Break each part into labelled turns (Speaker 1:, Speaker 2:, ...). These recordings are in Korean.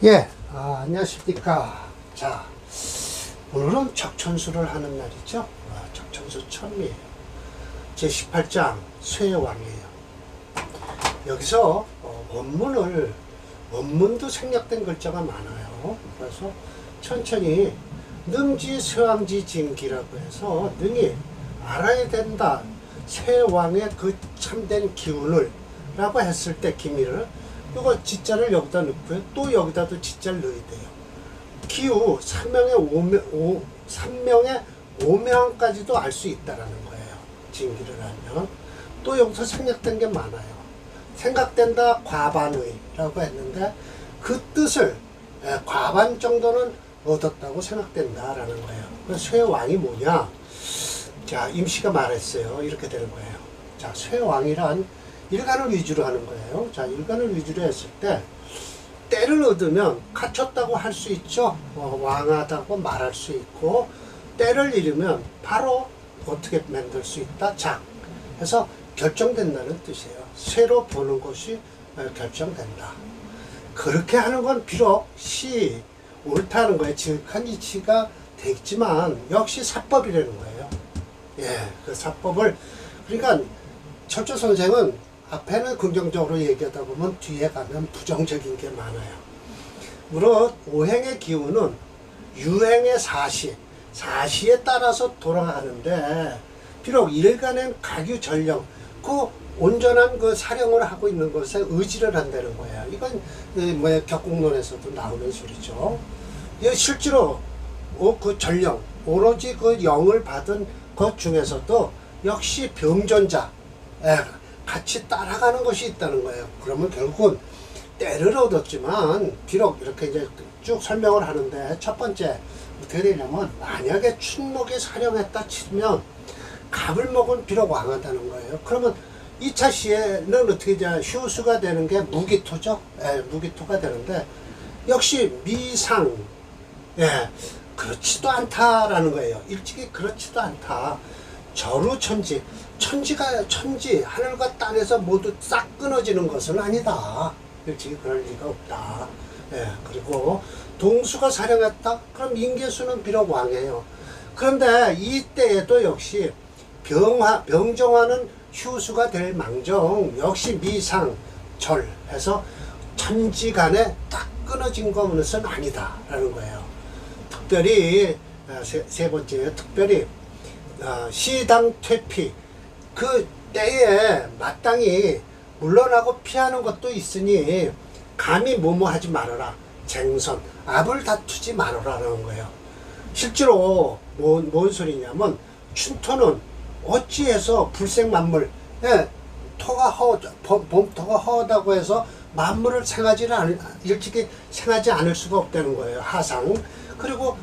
Speaker 1: 예, 안녕하십니까. 자, 오늘은 적천수를 하는 날이죠. 적천수 천미예요. 제18장 쇠왕이에요. 여기서 원문도 생략된 글자가 많아요. 그래서 천천히 능지 쇠왕지 진기라고 해서 능히 알아야 된다. 쇠왕의 그 참된 기운을 라고 했을 때 기미를 이거 지자를 여기다 넣고요. 또 여기다도 지자를 넣어야 돼요. 기우 삼명의 오명까지도 알 수 있다라는 거예요. 진기를 하면. 또 여기서 생략된 게 많아요. 생각된다 과반의라고 했는데 그 뜻을 과반 정도는 얻었다고 생각된다라는 거예요. 그래서 쇠왕이 뭐냐? 자, 임시가 말했어요. 이렇게 되는 거예요. 자, 쇠왕이란 일간을 위주로 하는 거예요. 자, 일간을 위주로 했을 때 때를 얻으면 갖췄다고 할 수 있죠. 왕하다고 말할 수 있고, 때를 잃으면 바로 어떻게 만들 수 있다. 작 해서 결정된다는 뜻이에요. 쇠로 보는 것이 결정된다. 그렇게 하는 건 비록 옳다는 거예요. 지극한 이치가 되겠지만 역시 사법이라는 거예요. 예, 그 사법을 그러니까 철조 선생은 앞에는 긍정적으로 얘기하다 보면 뒤에 가면 부정적인 게 많아요. 물론 오행의 기운은 유행의 사시에 따라서 돌아가는데 비록 일간엔 가규전령 그 온전한 그 사령을 하고 있는 것에 의지를 한다는 거예요. 이건 격국론에서도 나오는 소리죠. 실제로 그 전령 오로지 그 영을 받은 것 중에서도 역시 병존자 같이 따라가는 것이 있다는 거예요. 그러면 결국은 때를 얻었지만 비록 이렇게 이제 쭉 설명을 하는데 첫 번째 어떻게 되냐면 만약에 춘목이 사령했다 치면 갑을 먹은 비록 왕하다는 거예요. 그러면 2차 시에는 어떻게 이제 휴수가 되는 게 무기토죠. 무기토가 되는데 역시 미상 그렇지도 않다라는 거예요. 일찍이 그렇지도 않다. 전우천지 천지 하늘과 땅에서 모두 싹 끊어지는 것은 아니다. 일찍이 그럴 리가 없다. 그리고 동수가 사령했다. 그럼 인계수는 비록 왕이에요. 그런데 이때에도 역시 병정화는 휴수가 될 망정 역시 미상절 해서 천지간에 딱 끊어진 것은 아니다 라는 거예요. 특별히 세 번째 특별히 시당 퇴피 그 때에 마땅히 물러나고 피하는 것도 있으니 감히 하지 말아라. 쟁선 압을 다투지 말아라라는 거예요. 실제로 뭔 소리냐면 춘토는 어찌해서 불생만물 봄토가 허하다고 해서 만물을 일찍이 생하지 않을 수가 없다는 거예요. 하상. 그리고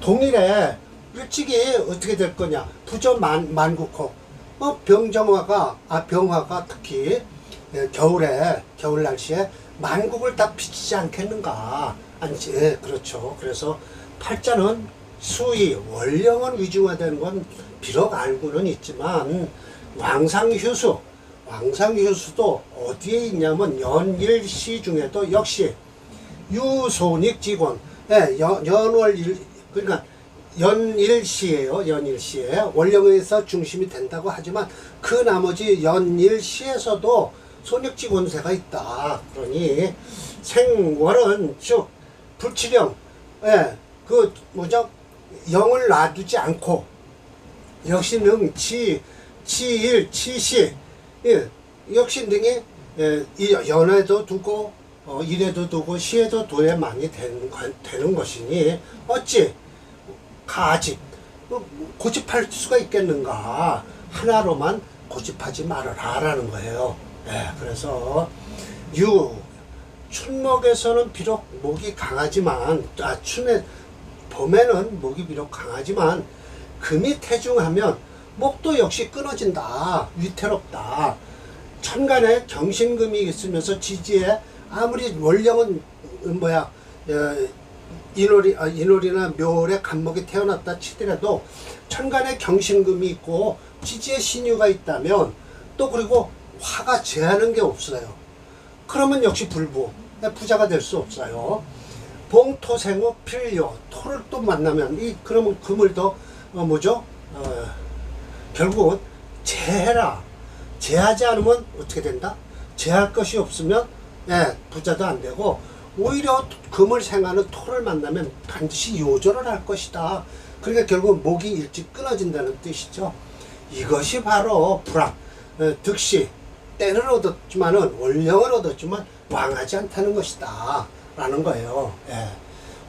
Speaker 1: 동일에 일찍이 어떻게 될 거냐. 부저 만국호 병화가 특히 겨울 날씨에 만국을 다 비치지 않겠는가. 그렇죠. 그래서 팔자는 수의 원령은 위중화되는 건 비록 알고는 있지만 왕상휴수도 어디에 있냐면 연일시 중에도 역시 유손익지곤 그러니까 연일시예요. 연일시에 원령에서 중심이 된다고 하지만 그 나머지 연일시에서도 손익지곤세가 있다. 그러니 생월은 즉 불치령 영을 놔두지 않고 역시 능 치일 치시 역시 능이 연에도 두고 일에도 두고 시에도 둬야 많이 되는 것이니 어찌 가집 고집할 수가 있겠는가. 하나로만 고집하지 말아라 라는 거예요. 그래서 춘목에서는 비록 목이 강하지만 봄에는 목이 비록 강하지만 금이 태중하면 목도 역시 끊어진다. 위태롭다. 천간에 경신금이 있으면서 지지에 아무리 원령은 인월이나 묘월에 간목이 태어났다 치더라도 천간에 경신금이 있고 지지에 신유가 있다면 또 그리고 화가 제하는 게 없어요. 그러면 역시 부자가 될 수 없어요. 봉토생호 필요, 토를 또 만나면 그러면 금을도 뭐죠? 결국은 재해라. 재하지 않으면 어떻게 된다? 재할 것이 없으면 부자도 안 되고, 오히려 금을 생하는 토를 만나면 반드시 요절을 할 것이다. 그러니까 결국 목이 일찍 끊어진다는 뜻이죠. 이것이 바로 불황, 득시, 때를 얻었지만은 원령을 얻었지만 왕하지 않다는 것이다 라는 거예요.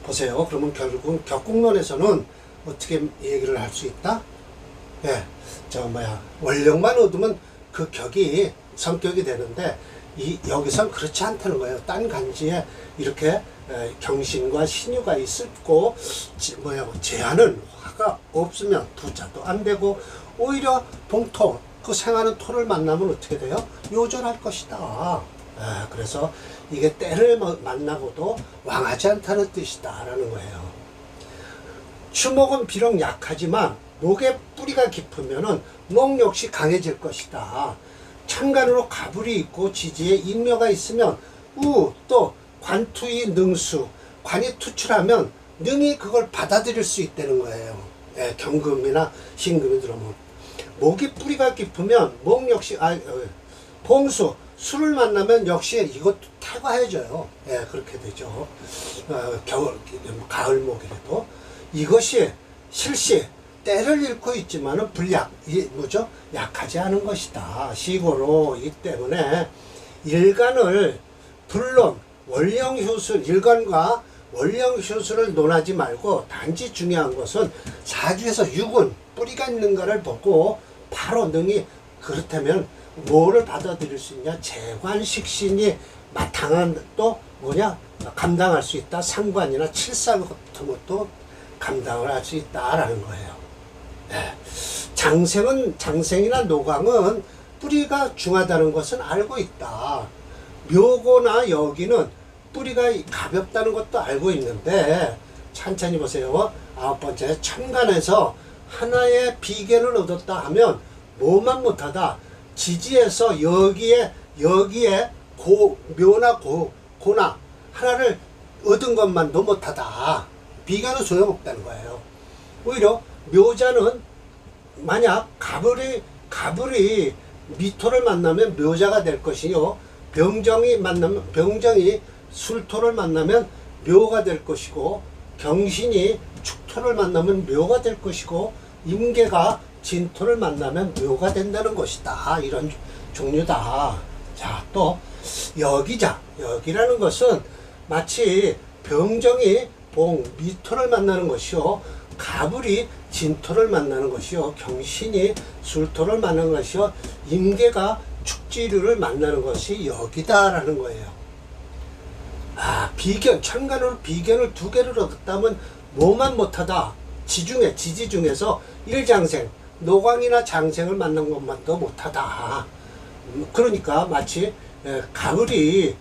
Speaker 1: 보세요. 그러면 결국은 격국론에서는 어떻게 얘기를 할 수 있다? 원령만 얻으면 그 격이 성격이 되는데, 여기선 그렇지 않다는 거예요. 딴 간지에 이렇게 경신과 신유가 있고 제한은 화가 없으면 부자도 안 되고, 오히려 봉토, 그 생하는 토를 만나면 어떻게 돼요? 요절할 것이다. 그래서 이게 때를 만나고도 왕하지 않다는 뜻이다 라는 거예요. 추목은 비록 약하지만 목의 뿌리가 깊으면은 목 역시 강해질 것이다. 천간으로 가불이 있고 지지에 인묘가 있으면 또 관투의 능수, 관이 투출하면 능히 그걸 받아들일 수 있다는 거예요. 경금이나 신금이 들어오면 목이 뿌리가 깊으면 목 역시 봉수, 술을 만나면 역시 이것도 태과해져요. 그렇게 되죠. 겨울, 가을목이라도 이것이 실시 때를 잃고 있지만은 뭐죠? 약하지 않은 것이다. 시고로이기 때문에 일간을 불론 원령효술, 일간과 원령효술을 논하지 말고 단지 중요한 것은 사주에서 육은 뿌리가 있는가를 보고 바로 능히, 그렇다면 뭐를 받아들일 수 있냐? 재관식신이 마땅한 또 감당할 수 있다. 상관이나 칠살 같은 것도 감당을 할 수 있다라는 거예요. 장생이나 노광은 뿌리가 중하다는 것은 알고 있다. 묘고나 여기는 뿌리가 가볍다는 것도 알고 있는데, 천천히 보세요. 9번째, 천간에서 하나의 비견을 얻었다 하면 뭐만 못하다. 지지에서 여기에 묘나 고나 하나를 얻은 것만도 못하다. 비견은 소용없다는 거예요. 오히려 묘자는 만약 가불이 미토를 만나면 묘자가 될 것이요, 병정이 술토를 만나면 묘가 될 것이고, 경신이 축토를 만나면 묘가 될 것이고, 임계가 진토를 만나면 묘가 된다는 것이다. 이런 종류다. 자, 또 여기라는 것은 마치 병정이 미토를 만나는 것이요, 가불이 진토를 만나는 것이요, 경신이 술토를 만나는 것이요, 임계가 축지류를 만나는 것이 여기다라는 거예요. 비견, 천간으로 비견을 2개를 얻었다면 뭐만 못하다. 지지 중에서 일장생, 노광이나 장생을 만난 것만도 못하다. 그러니까 마치 가을이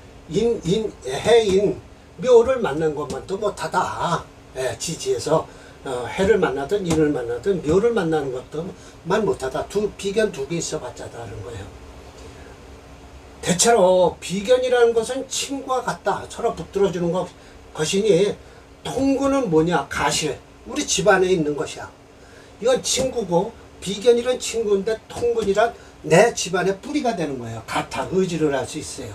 Speaker 1: 해인, 묘를 만난 것만도 못하다. 지지에서 해를 만나든 인을 만나든 묘를 만나는 것도만 못하다. 비견 2개 있어봤자다는 거예요. 대체로 비견이라는 것은 친구와 같다. 서로 붙들어주는 것이니, 통구는 뭐냐? 가실, 우리 집안에 있는 것이야. 이건 친구고, 비견이란 친구인데 통군이란 내 집안의 뿌리가 되는 거예요. 같아, 의지를 할 수 있어요.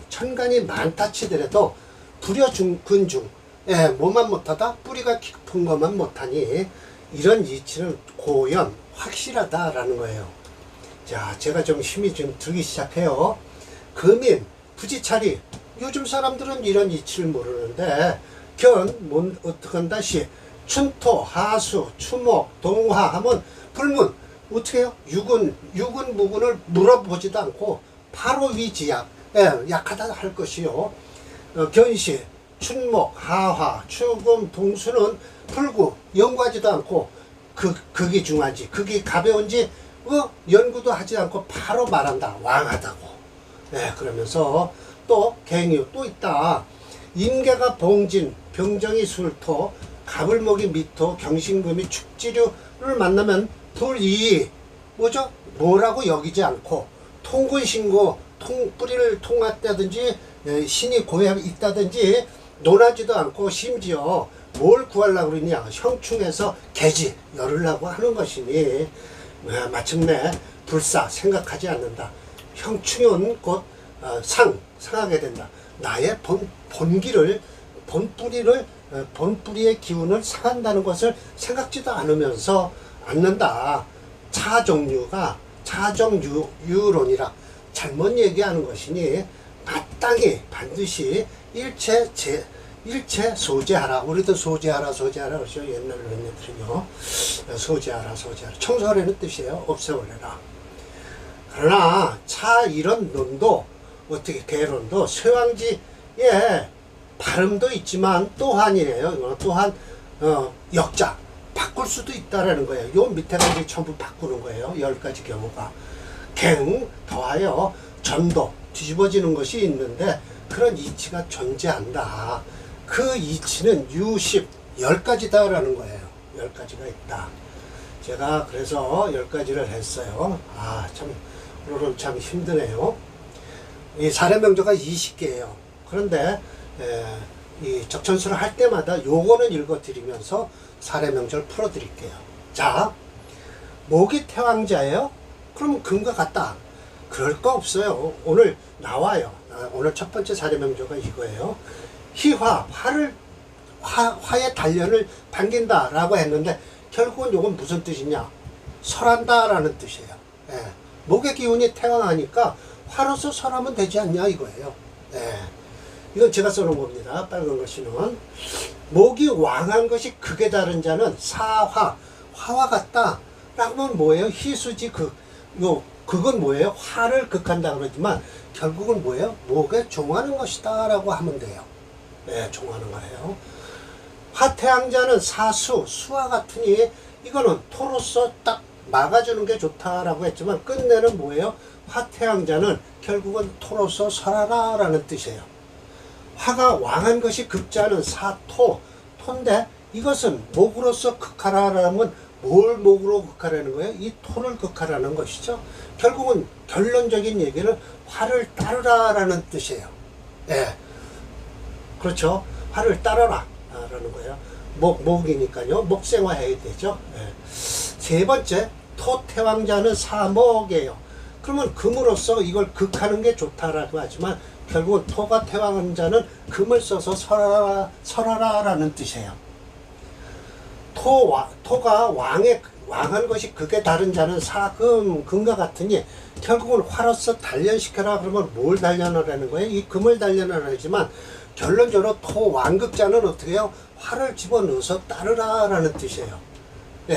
Speaker 1: 천간이 많다 치더라도 불여근중, 뭐만 못하다? 뿌리가 깊은 것만 못하니, 이런 이치는 고연, 확실하다라는 거예요. 자, 제가 좀 힘이 좀 들기 시작해요. 금인, 부지차리, 요즘 사람들은 이런 이치를 모르는데, 어떻게 한다? 춘토, 하수, 추목, 동화 하면 불문, 어떻게 해요? 육은 무근을 물어보지도 않고 바로 위지약, 약하다 할 것이요. 견시, 춘목, 하화, 추금, 동수는 불구, 연구하지도 않고 극이 중한지, 극이 가벼운지 연구도 하지 않고 바로 말한다. 왕하다고. 그러면서 또 갱유 또 있다. 임계가 봉진, 병정이 술토, 가불목이 미토, 경신금이 축지류를 만나면 불이 뭐죠? 뭐라고 여기지 않고 통근신고, 뿌리를 통했다든지 신이 고에 있다든지 논하지도 않고 심지어 뭘 구하려고 그러냐, 형충에서 계지 열으려고 하는 것이니 마침내 불사 생각하지 않는다. 형충은 곧 상하게 된다. 나의 본기를 본뿌리의 기운을 상한다는 것을 생각지도 않는다. 차정유론이라 잘못 얘기하는 것이니 마땅히 반드시 일체 소재하라. 우리도 소재하라 그러죠. 옛날 어른들은요. 소재하라. 청소하라는 뜻이에요. 없애버려라. 그러나 이런 논도 어떻게 개론도 쇠왕지의 발음도 있지만 또한이에요. 또한 역자 바꿀 수도 있다라는 거예요. 요 밑에 가지 전부 바꾸는 거예요. 10가지 경우가 갱 더하여 전도 뒤집어지는 것이 있는데 그런 이치가 존재한다. 그 이치는 10가지다라는 거예요. 10가지가 있다. 제가 그래서 10가지를 했어요. 오늘은 참 힘드네요. 이 사례명조가 20개예요. 그런데 이 적천수를 할 때마다 요거는 읽어드리면서 사례명조를 풀어드릴게요. 자, 목이 태왕자예요? 그럼 금과 같다. 그럴 거 없어요. 오늘 나와요. 오늘 첫 번째 사례명조가 이거예요. 화의 단련을 반긴다라고 했는데 결국은 요건 무슨 뜻이냐? 설한다라는 뜻이에요. 목의 기운이 태왕하니까 화로서 설하면 되지 않냐 이거예요. 이건 제가 써놓은 겁니다. 빨간 글씨는 목이 왕한 것이 극에 다른 자는 화와 같다 라고 하면 뭐예요? 희수지 극은 뭐예요? 화를 극한다 그러지만 결국은 뭐예요? 목에 종하는 것이다 라고 하면 돼요. 종하는 거예요. 화태왕자는 수와 같으니 이거는 토로서 딱 막아주는 게 좋다라고 했지만 끝내는 뭐예요? 화태왕자는 결국은 토로서 설하라 라는 뜻이에요. 화가 왕한 것이 극자는 토인데 이것은 목으로서 극하라라면 뭘 목으로 극하라는 거예요? 이 토를 극하라는 것이죠. 결국은 결론적인 얘기는 화를 따르라라는 뜻이에요. 그렇죠. 화를 따르라 라는 거예요. 목이니까요. 목생화해야 되죠. 세 번째, 토태왕자는 사목이에요. 그러면 금으로서 이걸 극하는 게 좋다라고 하지만 결국은 토가 태왕자는 금을 써서 설하라라는 뜻이에요. 토가 왕한 것이 극에 다른 자는 금과 같으니 결국은 화로서 단련시켜라. 그러면 뭘 단련하라는 거예요? 이 금을 단련하라지만 결론적으로 토왕극자는 어떻게 해요? 화를 집어넣어서 따르라라는 뜻이에요.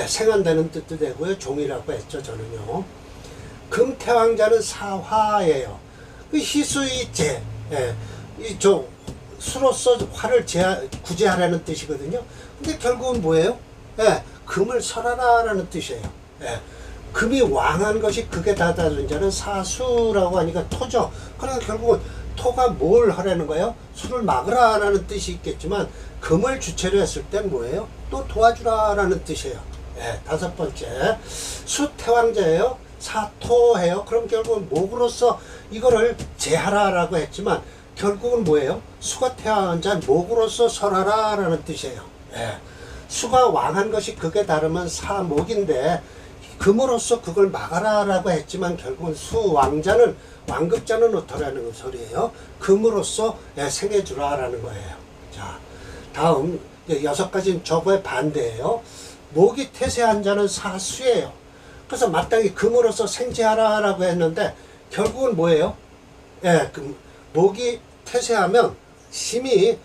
Speaker 1: 생한다는 뜻도 되고요. 종이라고 했죠. 저는요. 금태왕자는 사화예요. 그 희수이제, 수로서 화를 구제하라는 뜻이거든요. 근데 결국은 뭐예요? 금을 설하라라는 뜻이에요. 금이 왕한 것이 극에 다다른 자는 사수라고 하니까 토죠. 그러니까 결국은 토가 뭘 하라는 거예요? 수를 막으라라는 뜻이 있겠지만 금을 주체로 했을 땐 뭐예요? 또 도와주라라는 뜻이에요. 다섯 번째, 수태왕자예요. 사토해요. 그럼 결국은 목으로서 이거를 제하라라고 했지만 결국은 뭐예요? 수가 태왕자 목으로서 설하라라는 뜻이에요. 수가 왕한 것이 극에 다르면 사목인데 금으로서 그걸 막아라라고 했지만 결국은 수왕자는 왕극자는 어떠라는 소리예요? 금으로써 생해주라라는 거예요. 자, 다음 6가지는 저거의 반대예요. 목이 태세한 자는 사수예요. 그래서 마땅히 금으로써 생지하라라고 했는데 결국은 뭐예요? 목이 태세하면 힘이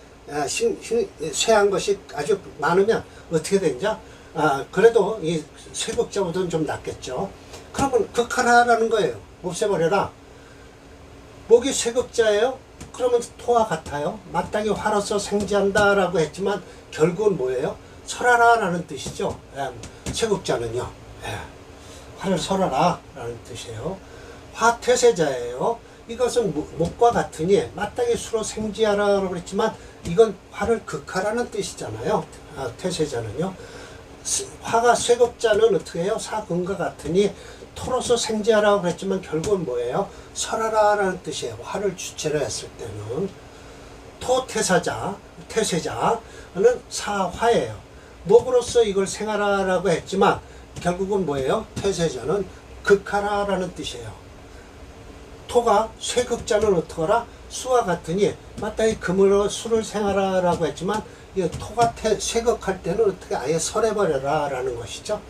Speaker 1: 쇠한 것이 아주 많으면 어떻게 되냐? 그래도 이 쇠극자보다는 좀 낫겠죠. 그러면 극하라라는 거예요. 없애버려라. 목이 쇠극자예요? 그러면 토와 같아요. 마땅히 화로서 생지한다라고 했지만 결국은 뭐예요? 설하라라는 뜻이죠. 쇠극자는요. 화를 설하라 라는 뜻이에요. 화태세자예요. 이것은 목과 같으니 마땅히 수로 생지하라고 그랬지만 이건 화를 극하라는 뜻이잖아요. 태세자는요. 화가 쇠극자는 어떻게 해요? 사금과 같으니 토로서 생지하라고 그랬지만 결국은 뭐예요? 설하라라는 뜻이에요. 화를 주체로 했을 때는 태세자는 사화예요. 목으로서 이걸 생하라라고 했지만 결국은 뭐예요? 태세자는 극하라라는 뜻이에요. 토가 쇠극자는 어떡하라? 수와 같으니 마땅히 금으로 수를 생하라라고 했지만 이 토가 쇠극할 때는 어떻게 아예 설해버려라 라는 것이죠.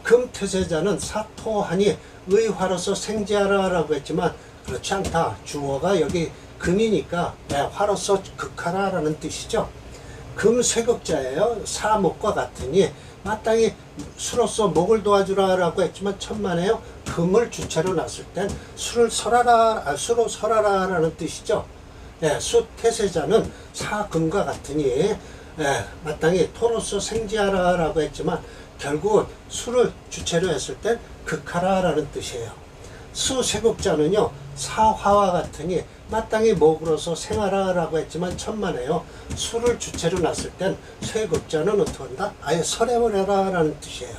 Speaker 1: 금태세자는 사토하니 의화로서 생지하라 라고 했지만 그렇지 않다. 주어가 여기 금이니까 화로서 극하라 라는 뜻이죠. 금쇠극자예요. 사목과 같으니 마땅히 수로서 목을 도와주라 라고 했지만 천만에요. 금을 주체로 놨을 땐 수로 설하라 라는 뜻이죠. 수태세자는 사금과 같으니 마땅히 토로서 생지하라 라고 했지만 결국은 수를 주체로 했을 땐 극하라 라는 뜻이에요. 수세극자는요 사화와 같으니 마땅히 목으로서 생하라 라고 했지만 천만에요. 수를 주체로 놨을 땐 쇠극자는 어떻게 한다? 아예 설해버려라 라는 뜻이에요.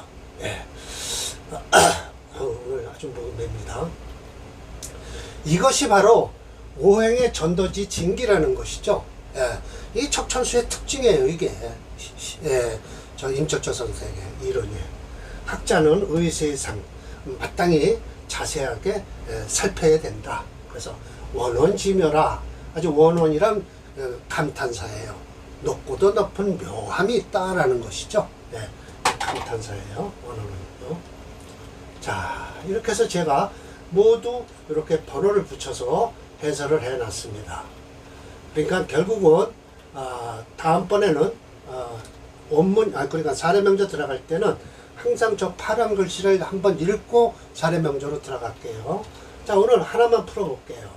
Speaker 1: 오늘 아주 맵니다. 이것이 바로 오행의 전도지 진기라는 것이죠. 이 척천수의 특징이에요. 이게 저 임철조 선생의 이론이에요. 학자는 의세상 마땅히 자세하게 살펴야 된다. 그래서 원원지묘라. 아주 원원이란 감탄사예요. 높고도 높은 묘함이 있다라는 것이죠. 감탄사예요. 원원은요. 자, 이렇게 해서 제가 모두 이렇게 번호를 붙여서 해설을 해놨습니다. 그러니까 결국은 다음번에는 그러니까 사례명조 들어갈 때는 항상 저 파란 글씨를 한번 읽고 사례명조로 들어갈게요. 자, 오늘 하나만 풀어볼게요.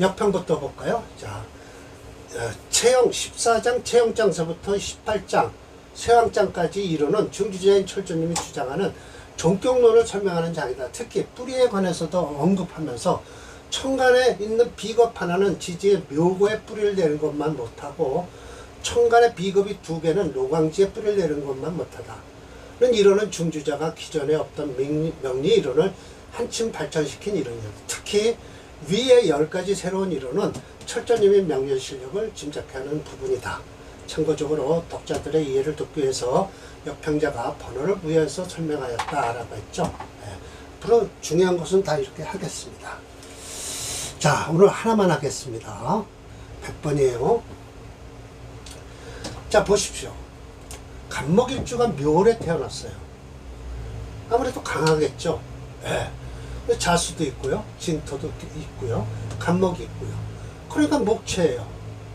Speaker 1: 역평부터 볼까요? 자, 체형 14장 체형장서부터 18장 쇠왕장까지 이루는 중주자인 철조님이 주장하는 종격론을 설명하는 장이다. 특히 뿌리에 관해서도 언급하면서 천간에 있는 비겁 하나는 지지의 묘고에 뿌리를 내는 것만 못하고 천간의 비겁이 2개는 노광지에 뿌리를 내는 것만 못하다. 는 이론은 중주자가 기존에 없던 명리 이론을 한층 발전시킨 이론이다. 특히 위의 10가지 새로운 이론은 철조님의 명리 실력을 짐작케 하는 부분이다. 참고적으로 독자들의 이해를 돕기 위해서 역평자가 번호를 부여해서 설명하였다라고 했죠. 앞으로 중요한 것은 다 이렇게 하겠습니다. 자, 오늘 하나만 하겠습니다. 100번이에요. 자, 보십시오. 간목일주가 묘월에 태어났어요. 아무래도 강하겠죠. 자수도 있고요. 진토도 있고요. 간목이 있고요. 그러니까 목체예요.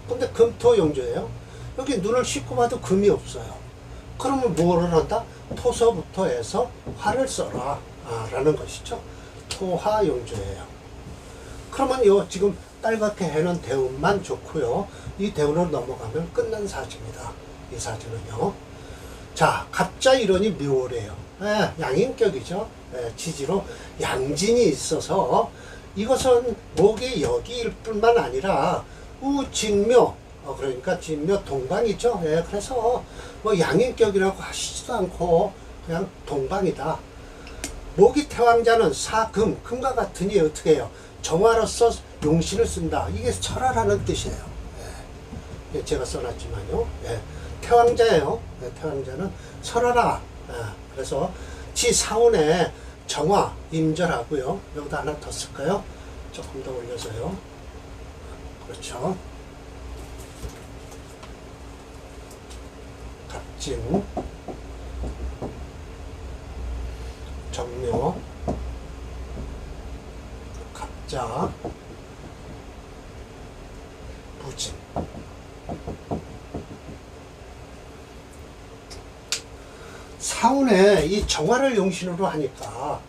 Speaker 1: 근데 금토용조예요. 여기 눈을 씻고 봐도 금이 없어요. 그러면 뭐를 한다? 토서부터 해서 화를 써라 라는 것이죠. 토화용조예요. 그러면 요 지금 빨갛게 해놓은 대운만 좋고요. 이 대운으로 넘어가면 끝난 사주입니다. 이 사주는요. 자, 갑자 이론이 묘래요. 양인격이죠. 지지로 양진이 있어서 이것은 목의 역일 뿐만 아니라 우진묘, 그러니까 진묘 동방이죠. 그래서 뭐 양인격이라고 하시지도 않고 그냥 동방이다. 목이 태왕자는 사금, 금과 같으니 어떻게 해요? 정화로서 용신을 쓴다. 이게 설하라는 뜻이에요. 제가 써놨지만요. 태왕자예요. 태왕자는 설하라. 그래서 지사운에 정화, 임절하고요. 여기다 하나 더 쓸까요? 조금 더 올려서요. 그렇죠. 갑진, 정묘, 갑자, 부진. 사운에 이 정화를 용신으로 하니까,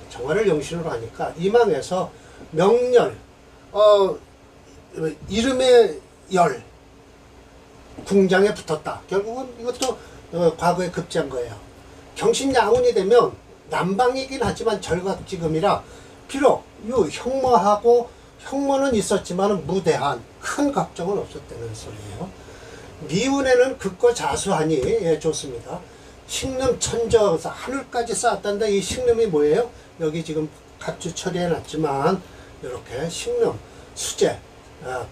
Speaker 1: 정화를 용신으로 하니까 이망에서 명렬, 이름의 열, 궁장에 붙었다. 결국은 이것도 과거에 급제한 거예요. 경신양운이 되면 남방이긴 하지만 절각지금이라 비록 요 형모하고 형모는 있었지만 무대한 큰 걱정은 없었다는 소리예요. 미운에는 극과 자수하니 좋습니다. 식름 천저서 하늘까지 쌓았단다. 이 식름이 뭐예요? 여기 지금 각주 처리해 놨지만 이렇게 식름 수재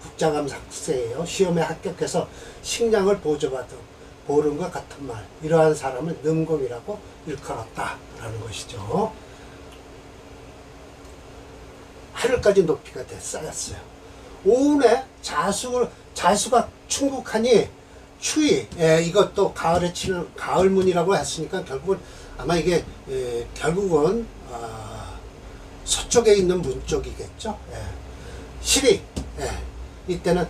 Speaker 1: 국자감 학생이에요. 시험에 합격해서 식량을 보조받은 보름과 같은 말. 이러한 사람은 능공이라고 일컬었다라는 것이죠. 하늘까지 높이가 쌓였어요. 오운에 자수가 충국하니 추위, 이것도 가을에 치는 가을문이라고 했으니까 결국은 아마 이게 결국은 서쪽에 있는 문 쪽이겠죠. 시리, 이때는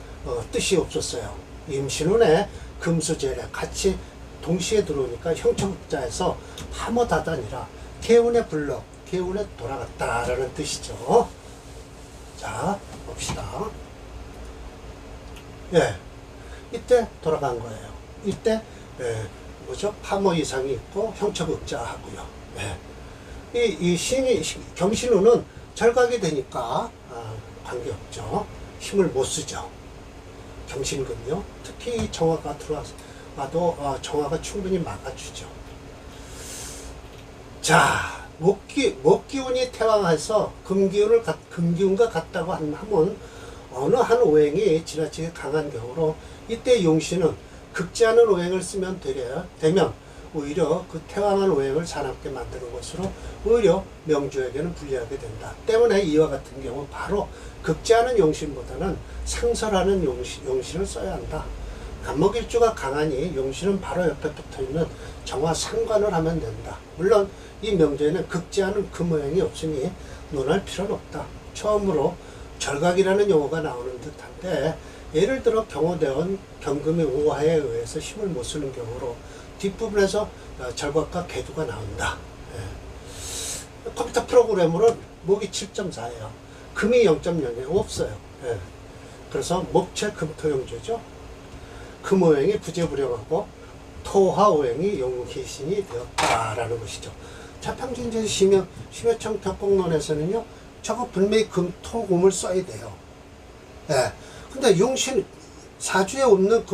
Speaker 1: 뜻이 없었어요. 임신운에 금수재래 같이 동시에 들어오니까 형처국자에서 하모다단이라 개운에 불러 개운에 돌아갔다라는 뜻이죠. 자, 봅시다. 이때 돌아간 거예요. 이때 뭐죠? 파모 이상이 있고 형처극자 하고요. 이 경신우는 절각이 되니까 관계없죠. 힘을 못 쓰죠. 경신근요. 특히 정화가 들어와도 정화가 충분히 막아주죠. 자, 목기운이 태왕해서 금기운과 같다고 하면 어느 한 오행이 지나치게 강한 경우로 이때 용신은 극지 않은 오행을 쓰면 되면 오히려 그 태왕한 오행을 사납게 만드는 것으로 오히려 명주에게는 불리하게 된다. 때문에 이와 같은 경우 바로 극지 않은 용신보다는 상설하는 용신을 써야 한다. 간목일주가 강하니 용신은 바로 옆에 붙어있는 정화 상관을 하면 된다. 물론 이 명주에는 극지 않은 금오행이 없으니 논할 필요는 없다. 처음으로 절각이라는 용어가 나오는 듯한데 예를 들어 경호대원 경금이 오화에 의해서 힘을 못 쓰는 경우로 뒷부분에서 절각과 계두가 나온다. 컴퓨터 프로그램으로는 목이 7.4예요. 금이 0.0이 없어요. 그래서 목체 금토용조죠. 금오행이 부재불용하고 토화오행이 용희신이 되었다라는 것이죠. 자평진제 심해청 벽공론에서는요, 저거 분명히 금토금을 써야 돼요. 근데 용신 사주에 없는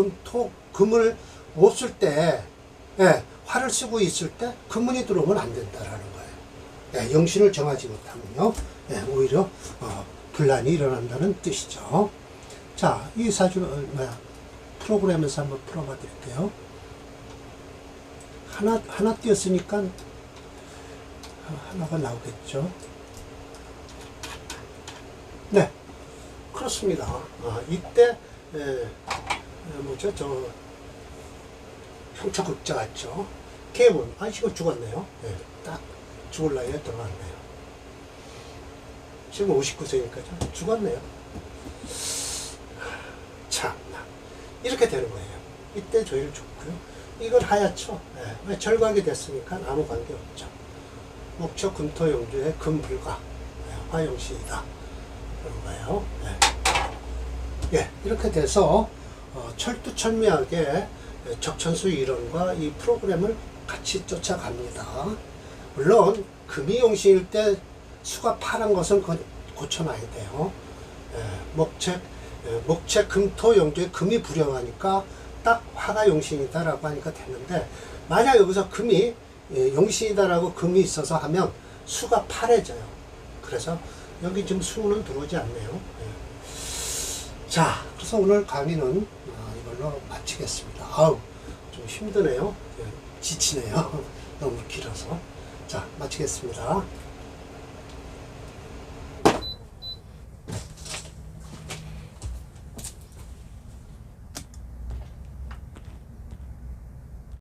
Speaker 1: 금을 없을 때, 화를 쓰고 있을 때 금문이 들어오면 안 된다라는 거예요. 용신을 정하지 못하면요, 오히려 분란이 일어난다는 뜻이죠. 자, 이 사주는 프로그램에서 한번 풀어봐 드릴게요. 하나 띄었으니까 하나가 나오겠죠. 네, 그렇습니다. 이때 뭐죠? 형처극자 같죠. 개문, 이거 죽었네요. 딱 죽을 나이에 들어갔네요. 지금 59세니까 죽었네요. 참나, 이렇게 되는 거예요. 이때 조일 죽고요. 이건 하얗죠. 왜 절각이 됐으니까 아무 관계 없죠. 목초 금토용주의 금불가, 화용신이다. 그런 거예요. 이렇게 돼서 철두철미하게 적천수 이론과 이 프로그램을 같이 쫓아갑니다. 물론 금이 용신일 때 수가 파란 것은 고쳐놔야 돼요. 목체 금토용주의 금이 불용하니까 딱 화가 용신이다라고 하니까 되는데, 만약 여기서 금이 용신이다라고 금이 있어서 하면 수가 파래져요. 그래서 여기 지금 수는 들어오지 않네요. 자, 그래서 오늘 강의는 이걸로 마치겠습니다. 좀 힘드네요. 지치네요. 너무 길어서. 자, 마치겠습니다.